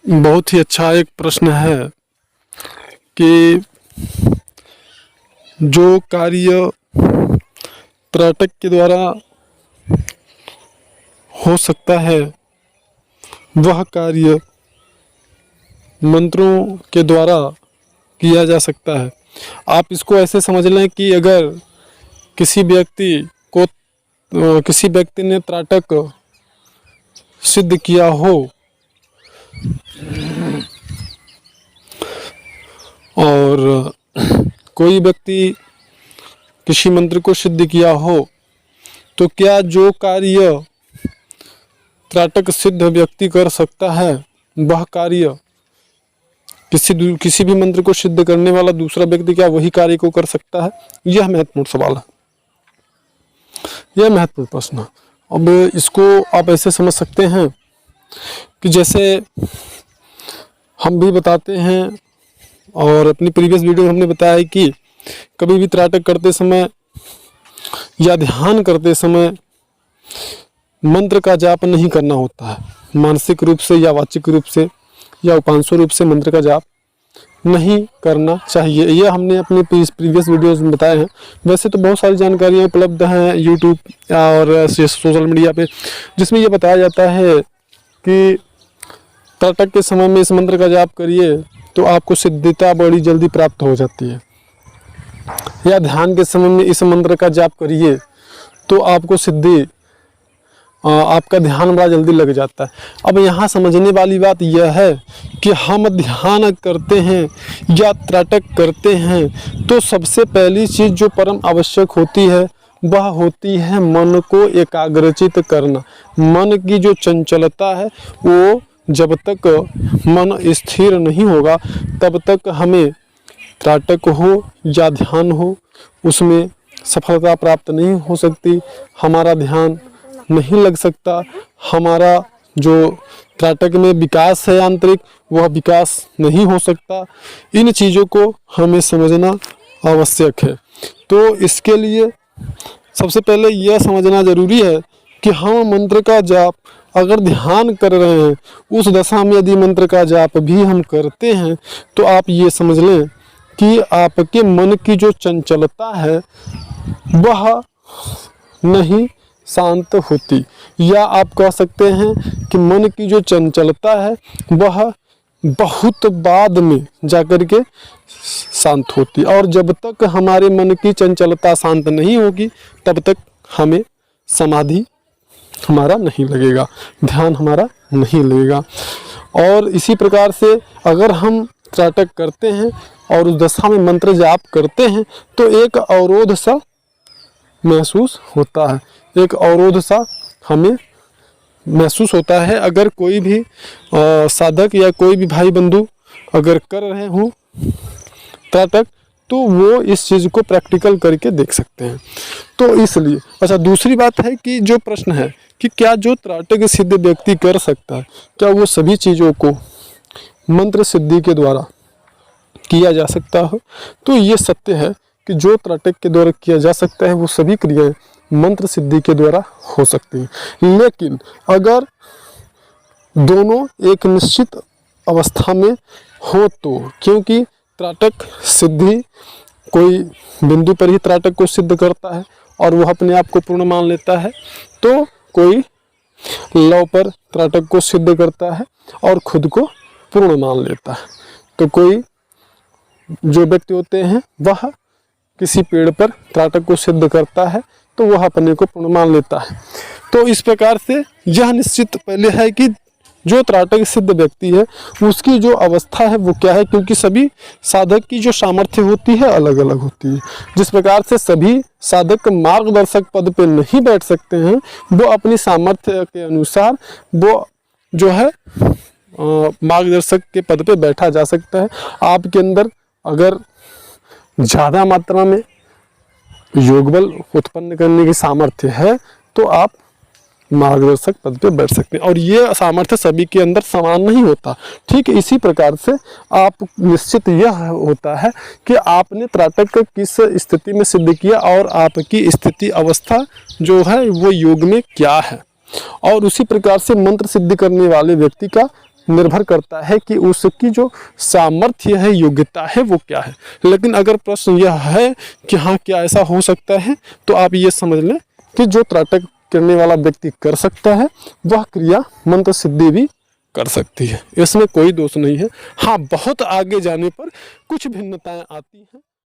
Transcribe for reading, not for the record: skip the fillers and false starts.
बहुत ही अच्छा एक प्रश्न है कि जो कार्य त्राटक के द्वारा हो सकता है वह कार्य मंत्रों के द्वारा किया जा सकता है। आप इसको ऐसे समझ लें कि अगर किसी व्यक्ति ने त्राटक सिद्ध किया हो और कोई व्यक्ति किसी मंत्र को सिद्ध किया हो, तो क्या जो कार्य त्राटक सिद्ध व्यक्ति कर सकता है वह कार्य किसी भी मंत्र को सिद्ध करने वाला दूसरा व्यक्ति क्या वही कार्य को कर सकता है? यह महत्वपूर्ण सवाल है, यह महत्वपूर्ण प्रश्न है। अब इसको आप ऐसे समझ सकते हैं कि जैसे हम भी बताते हैं और अपनी प्रीवियस वीडियो में हमने बताया है कि कभी भी त्राटक करते समय या ध्यान करते समय मंत्र का जाप नहीं करना होता है। मानसिक रूप से या वाचिक रूप से या उपांशु रूप से मंत्र का जाप नहीं करना चाहिए। यह हमने अपने प्रीवियस वीडियोस में बताए हैं। वैसे तो बहुत सारी जानकारियाँ उपलब्ध हैं यूट्यूब और सोशल मीडिया पे, जिसमें यह बताया जाता है कि त्राटक के समय में इस मंत्र का जाप करिए तो आपको सिद्धता बड़ी जल्दी प्राप्त हो जाती है, या ध्यान के समय में इस मंत्र का जाप करिए तो आपको सिद्धि आपका ध्यान बड़ा जल्दी लग जाता है। अब यहाँ समझने वाली बात यह है कि हम ध्यान करते हैं या त्राटक करते हैं तो सबसे पहली चीज़ जो परम आवश्यक होती है वह होती है मन को एकाग्रचित करना। मन की जो चंचलता है वो जब तक मन स्थिर नहीं होगा तब तक हमें त्राटक हो या ध्यान हो उसमें सफलता प्राप्त नहीं हो सकती, हमारा ध्यान नहीं लग सकता, हमारा जो त्राटक में विकास है आंतरिक वह विकास नहीं हो सकता। इन चीज़ों को हमें समझना आवश्यक है। तो इसके लिए सबसे पहले यह समझना ज़रूरी है कि हम मंत्र का जाप अगर ध्यान कर रहे हैं, उस दशा में यदि मंत्र का जाप भी हम करते हैं तो आप ये समझ लें कि आपके मन की जो चंचलता है वह नहीं शांत होती, या आप कह सकते हैं कि मन की जो चंचलता है वह बहुत बाद में जाकर के शांत होती। और जब तक हमारे मन की चंचलता शांत नहीं होगी तब तक हमें समाधि हमारा नहीं लगेगा, ध्यान हमारा नहीं लगेगा। और इसी प्रकार से अगर हम त्राटक करते हैं और उस दशा में मंत्र जाप करते हैं तो एक अवरोध सा महसूस होता है, एक अवरोध सा हमें महसूस होता है। अगर कोई भी साधक या कोई भी भाई बंधु अगर कर रहे हों त्राटक तो वो इस चीज़ को प्रैक्टिकल करके देख सकते हैं। तो इसलिए अच्छा, दूसरी बात है कि जो प्रश्न है कि क्या जो त्राटक सिद्ध व्यक्ति कर सकता है क्या वो सभी चीज़ों को मंत्र सिद्धि के द्वारा किया जा सकता है? तो ये सत्य है कि जो त्राटक के द्वारा किया जा सकता है वो सभी क्रियाएं मंत्र सिद्धि के द्वारा हो सकती हैं। लेकिन अगर दोनों एक निश्चित अवस्था में हो तो, क्योंकि त्राटक सिद्धि कोई बिंदु पर ही त्राटक को सिद्ध करता है और वह अपने आप को पूर्ण मान लेता है, तो कोई लव पर त्राटक को सिद्ध करता है और खुद को पूर्ण मान लेता है। तो कोई जो व्यक्ति होते हैं वह किसी पेड़ पर त्राटक को सिद्ध करता है तो वह अपने को पूर्ण मान लेता है। तो इस प्रकार से यह निश्चित पहले है कि जो त्राटक सिद्ध व्यक्ति है उसकी जो अवस्था है वो क्या है, क्योंकि सभी साधक की जो सामर्थ्य होती है अलग अलग होती है। जिस प्रकार से सभी साधक मार्गदर्शक पद पे नहीं बैठ सकते हैं, वो अपनी सामर्थ्य के अनुसार वो जो है मार्गदर्शक के पद पे बैठा जा सकता है। आपके अंदर अगर ज़्यादा मात्रा में योग बल उत्पन्न करने की सामर्थ्य है तो आप मार्गदर्शक पद पे बैठ सकते हैं, और ये सामर्थ्य सभी के अंदर समान नहीं होता। ठीक इसी प्रकार से आप निश्चित यह होता है कि आपने त्राटक किस स्थिति में सिद्ध किया और आपकी स्थिति अवस्था जो है वो योग में क्या है, और उसी प्रकार से मंत्र सिद्ध करने वाले व्यक्ति का निर्भर करता है कि उसकी जो सामर्थ्य है, योग्यता है, वो क्या है। लेकिन अगर प्रश्न यह है कि हाँ क्या ऐसा हो सकता है, तो आप ये समझ लें कि जो त्राटक करने वाला व्यक्ति कर सकता है वह क्रिया मंत्र सिद्धि भी कर सकती है, इसमें कोई दोष नहीं है। हाँ, बहुत आगे जाने पर कुछ भिन्नताएं आती हैं।